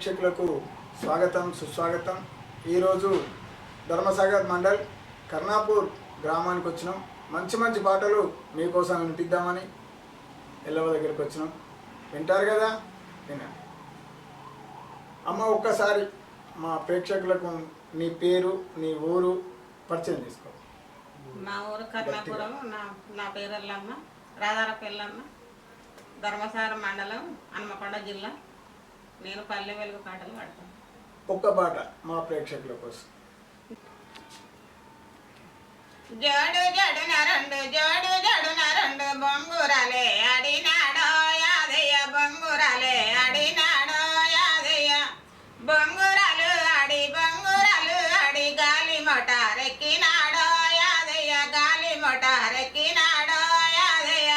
ప్రేక్షకులకు స్వాగతం సుస్వాగతం। ఈరోజు ధర్మసాగర్ మండల్ కర్ణాపూర్ గ్రామానికి వచ్చినాం। మంచి మంచి పాటలు మీకోసం వినిపిద్దామని ఎల్లవ దగ్గరికి వచ్చినాం। వింటారు కదా, వినండి। అమ్మ, ఒక్కసారి మా ప్రేక్షకులకు నీ పేరు, నీ ఊరు పరిచయం చేసుకో। మా ఊరు కర్ణాపురం, నా పేరు ఎల్లమ్మ, రాధారపు ఎల్లమ్మ, ధర్మసాగర్ మండలం, హన్మకొండ జిల్లా। నేను పల్లె వెలుగు పాటలు పాడతాను। ఒక్క పాట మా ప్రేక్షకుల కోసం। జోడు జడున రెండు, జోడు జడున రెండు బొంగురాలే అడినాడో యాదయ్య, బొంగురాలే అడినాడో యాదయ్య, బొంగురాలు ఆడి గాలి మోటారెక్కినాడో యాదయ్య, గాలి మోటారెక్కినాడో యాదయ్య,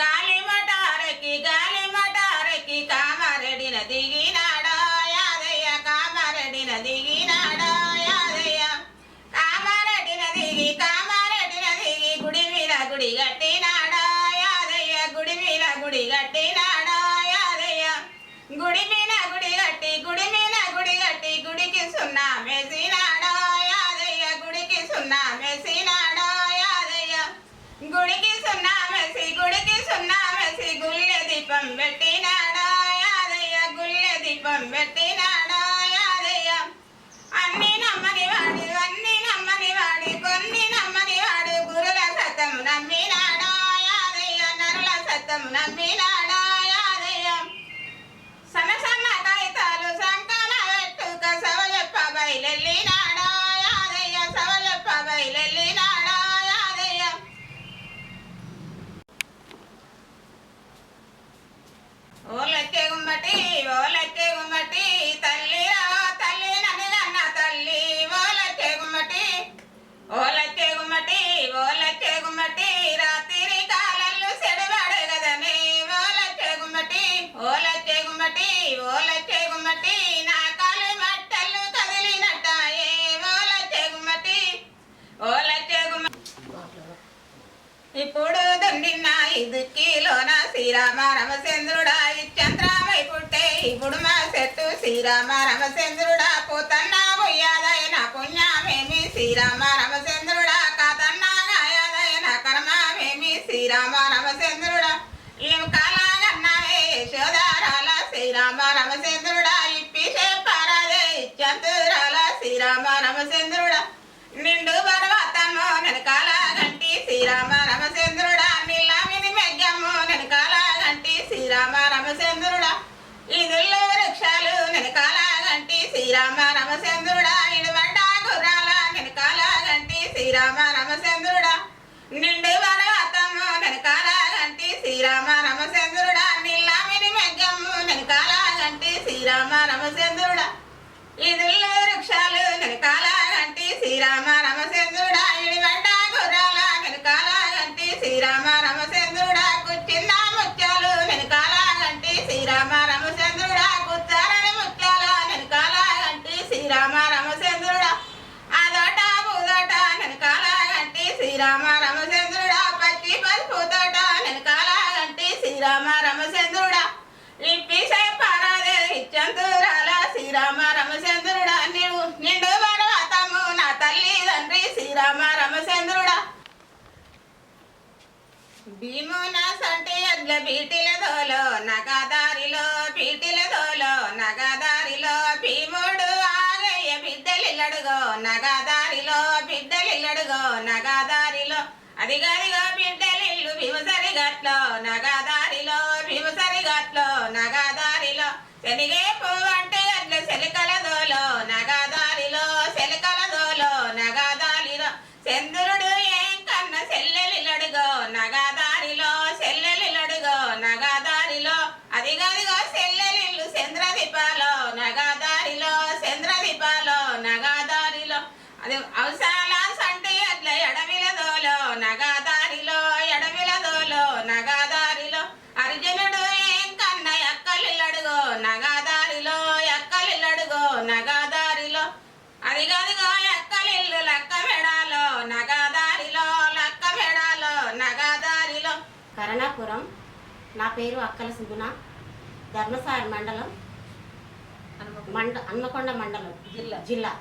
గాలి మోటారెక్కి కామారెడ్డిన దిగినాడో యాదయ్య, కామారెడ్డిన దిగినాడో యాదయ్య, కామారెడ్డిన దిగి గుడి మీద గుడి కట్టినాడో యాదయ్య, గుడి మీద గుడి కట్టినాడో యాదయ్య, గుడి మీద గుడి కట్టి గుడికి సున్నా మేసినాడో యాదయ్య, గుడికి సున్నా మేసినాడో యాదయ్య, గుడికి సున్నా మేసి గుళ్ళె దీపం పెట్టినాడో యాదయ్య, గుళ్ళె దీపం పెట్టినాడో యాదయ్య, అన్ని నమ్మని వాడి కొన్ని నమ్మని వాడు గురుల సత్యం నమ్మినాడో యాదయ్య, నరుల సత్యం నమ్మినాడో యాదయ్య, సన్న కాగితాలు సంకన పెట్టుక సవజప్ప బయలెల్లినాడో యాదయ్య, సవజప్ప బయలెల్లినాడో యాదయ్య, ఓలెక్కే గుమ్మటి తల్లి నన్ను కన్న తల్లి, ఓలెక్కే గుమ్మటి రాత్రి కాలల్లో సెడవాడే కదనే, ఓలెక్కే గుమ్మటి నా కాలు మట్టలు కదిలినట్టాయే, ఓలెక్కే గుమ్మటి ఇప్పుడు దుండిన ఇదుక్కిలోన శ్రీరామ రామచంద్రుడా ఇచ్చంద్రామై పుట్టే ఇప్పుడు మా చెట్టు శ్రీరామ రామచంద్రుడా, పోతన్నా పోయాదైన పుణ్యమేమి శ్రీరామ రామచంద్రుడా, కాతన్నా గాయాదైన కర్మమేమి శ్రీరామ రామచంద్రుడా, ఏం కాలాగన్నావే యశోదారాల శ్రీరామ రామచంద్రుడా, ఇప్పి చెప్పారాదే ఇచ్చంతురాల శ్రీరామ రామచంద్రుడా, నిండు పర్వతము వెనకాల గంటి శ్రీరామ రామచంద్రుడా, నిల్లామిని మెగ్గము వెనకాల గంటి శ్రీరామ రామచంద్రుడా, ఇదుల్లో వృక్షాలు వెనకాల గంటి శ్రీరామ రామచంద్రుడా, ఇడుబడ్డ గుర్రాల వెనకాల గంటి శ్రీరామ రామచంద్రుడా, నిండు పర్వతము వెనకాల గంటి శ్రీరామ రామచంద్రుడా, నిల్లామిని మెగ్గము వెనకాల గంటి శ్రీరామ రామచంద్రుడా, ఇదుల్లో వృక్షాలు వెనకాల గంటి శ్రీరామ రామచంద్రుడా, ఇడిబడ్డ గుర్రాల వెనకాల గంటి శ్రీరామ రామచంద్రుడా, కూర్చున్న ముత్యాలు వెనకాల గంటి శ్రీరామ రామచంద్రుడా, కూర్చారని ముత్యాల వెనకాల గంటి శ్రీరామ రామచంద్రుడా, అదోట పూదోట వెనకాల గంటి శ్రీరామ రామచంద్రుడా, పచ్చి పసుపు తోట వెనకాల గంటి శ్రీరామ రామచంద్రుడా, లిప్పి చెప్పారాదే ఇచ్చంతురాల శ్రీరామ రామచంద్రుడా, నీవు నిండు పర్వతము నా తల్లి తండ్రి శ్రీరామ రామచంద్రుడా, భీమున సంటి అడ్ల బీటిలదోలో నగదారిలో భీముడు ఆగయ్య బిడ్డలిల్లడుగో నగదారిలో అదిగదిగో బిడ్డలిల్లు భీమసరి గట్లో నగదారిలో శనిగే పువ్వంటే అట్ల శలికలదోలో నగదారిలో చంద్రుడు ఏం కన్న చెల్లెలిల్లడుగో నగదారిలో అదిగదిగో చెల్లెలిల్లు చంద్రదీపాలో నగదారిలో అది అవసరాల సంటి అట్ల ఎడమిలదోలో నగదారిలో అర్జునుడు ఏం కన్న ఎక్కలిల్లడుగో నగదారిలో అదిగదిగో ఎక్కలిల్లు లక్క మెడాలో నగదారిలో కర్ణాపురం, నా పేరు అక్కల సుగుణ, ధర్మసాగర్ మండలం, హన్మకొండ మండలం జిల్లా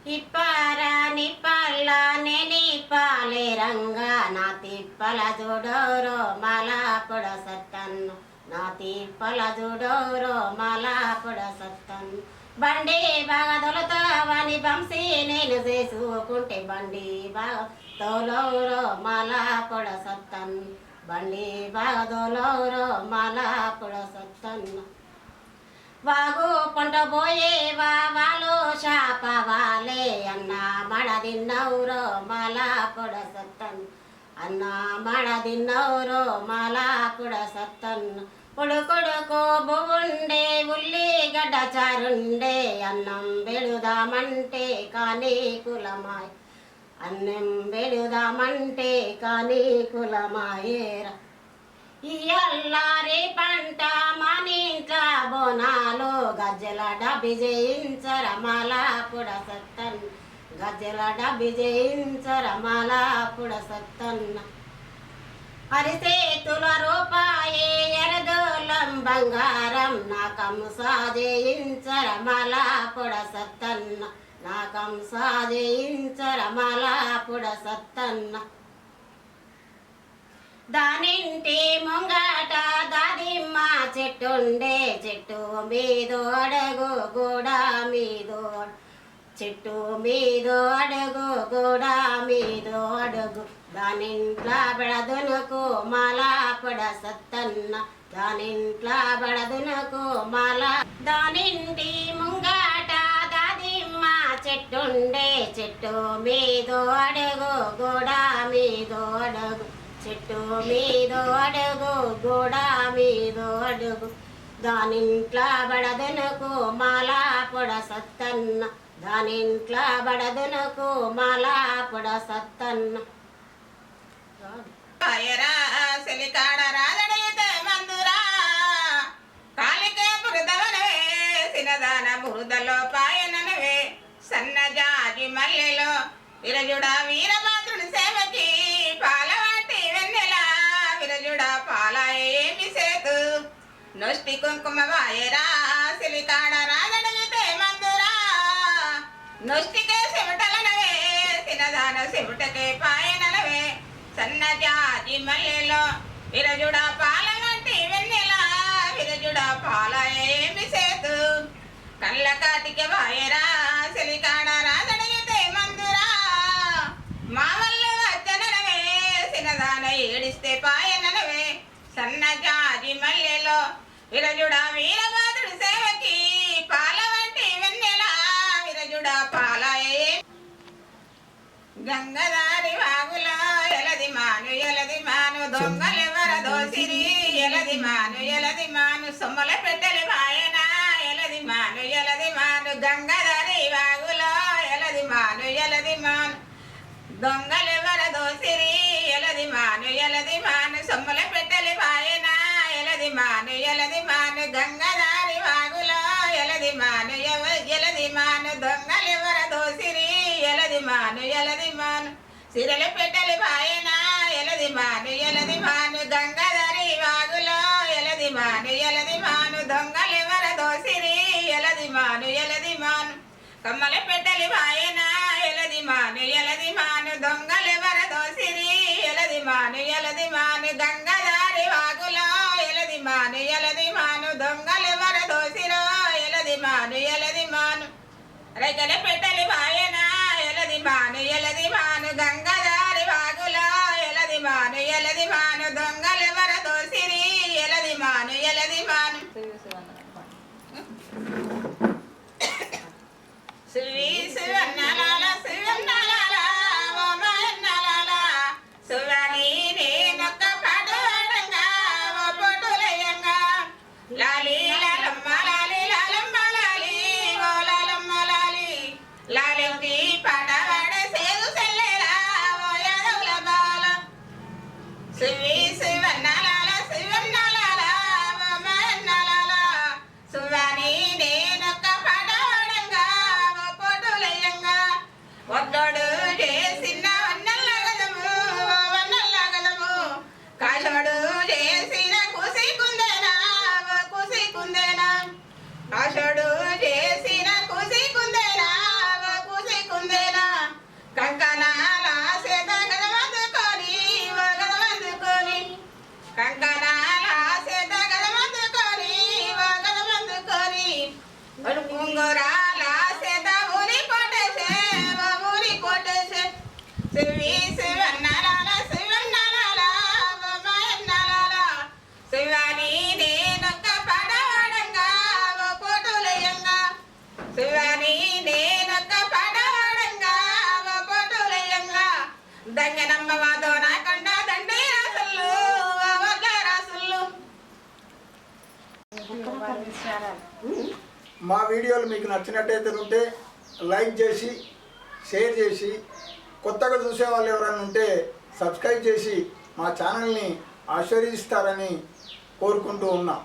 ఇప్పారా నిప్పల్ల నిపాలే రంగా నా తిప్పల జోడోరో మాలా పొడ సత్తన్ను నా తిప్పల జోడోరో మాలా పొడ సత్తన్ను బండి బాగా తొలతావని బంసి నేను చేసుకుంటే బండి బాగా తోలౌరో మాలా పొడ సత్తన్ను బండి బాగా తోలౌరో మాలా పొడ సత్తన్ను వాగు పంట పోయే వాళ్ళు శాపవాలే అన్న మడ తిన్నౌరో మాలా పొడ సత్తన్ అన్న మడ తిన్నౌరో మాలా పొడ సత్తన్ కొడుకొడుకో బొండే ఉల్లిగడ్డ చారుండే అన్నం బెడుదామంటే కానీ కులమాయ్ అన్నం బెడుదామంటే కానీ కులమాయేరా ఇయ్యల్లారి పంట మనింట్ల బోనాలు గజ్జల డబ్బి జయించర మాలా పొడ సత్తన్ గజ్జల డబ్బి జయించర మాలా పొడ సత్తన్న అరిసేతుల రూపాయి ఎరదోలం బంగారం నా కంసా జయించర మాలా పొడ సత్తన్న నా కంసా జయించర మాలా పొడ సత్తన్న దానింటి ముంగట దాదిమ్మ చెట్టుండే చెట్టు మీదో అడుగు గోడా మీదో చెట్టు మీదో అడుగు గోడా మీదో అడుగు దానింట్ల బెడదునకు మాలా పొడ సత్తన్న దానింట్ల బెడదునకు మాలా దానింటి ముంగట దాదిమ్మ చెట్టుండే చెట్టు మీదో అడుగు గోడా మీదో అడుగు చెట్టు మీదో అడుగు గోడ మీదో అడుగు దానింట్ల బడదునకు మాలా పొడ సత్తన్న దానింట్ల బడదునకు మాలా పొడ సత్తన్న సెలికాడ రాజడైతే మందురా కాలికే బురదవనవే సినదాన బురదలో పాయననవే సన్నజాజి మల్లెలో విరజుడా వీరభద్రుని సేవకి పాలవాటి వెన్నెల విరజుడా పాల ఏమి సేతు నొష్టి కుంకుమ వాయరా సిలికాడ రాజడగితే మందురా నొష్టికే చెమటలనవే సినదాన చెమటకే పాయనలవే సన్నజాజి మల్లెలో విరజుడా పాలవాటి వెన్నెల విరజుడా పాల ఏమి సేతు కళ్ళ కాటికి వాయరా సిలికాడ రాజడగితే మందురా మా వల్ల వచ్చనవే సినదాన ఏడిస్తే పాయనవే సన్నజాజి మల్లెలో విరజుడా వీరభద్రుడి సేవకి పాల వంటి వెన్నెల విరజుడా పాలయే గంగదారి వాగులో ఎలది మాను దొంగలెవర దోసిరి ఎలది మాను సొమ్మల పెట్టెలి వాయన ఎలది మాను గంగదారి వాగులో ఎలది మాను దొంగలెవర దోసిరి ఎలది మాను సొమ్మల పెట్టెలి వాయన ఎలది మాను గంగదారి వాగులో ఎలది మాను దొంగలెవర దోసిరి ఎలది మాను సిరల పెట్టెలి వాయన ఎలది మాను గంగదారి వాగులో ఎలది మాను దొంగలెవర దోసిరి ఎలది మాను కమ్మల పెట్టెలి వాయన ఎలది మాను దొంగలెవర దోసిరి ఎలది మాను గంగదారి వాగులో ఎలది మాను దొంగలెవర దోసిరో ఎలది మాను రైకల పెట్టెలి వాయన ఎలది మాను గంగదారి వాగులో ఎలది మాను దొంగలెవర దోసిరి ఎలది మాను సువి సువన్నలాల సువన్నలాల ఓమన్నలాల సువని నేనొక్క పడవడంగా ఓ పొటులయంగా లాలి లాలమ్మ లాలి లాలమ్మ లాలి ఓ లాలమ్మ లాలి లాలికి పడవడ సేదు సెల్లెరా ఓ యాదవుల బాల సువి సువన్నలాల సువన్నలాల ఓమన్నలాల సువని నేనొక్క పడవడంగా ఓ పొటు తంగనమ్మ మాతో నాకండ దండే రాసులు వడ్ల రాసులు. మా వీడియోలు మీకు నచ్చినట్టయితే ఉంటే లైక్ చేసి షేర్ చేసి, కొత్తగా చూసే వాళ్ళు ఎవరైనా ఉంటే సబ్స్క్రైబ్ చేసి మా ఛానల్ని ఆశీర్వదిస్తారని కోరుకుంటూ ఉన్నాం.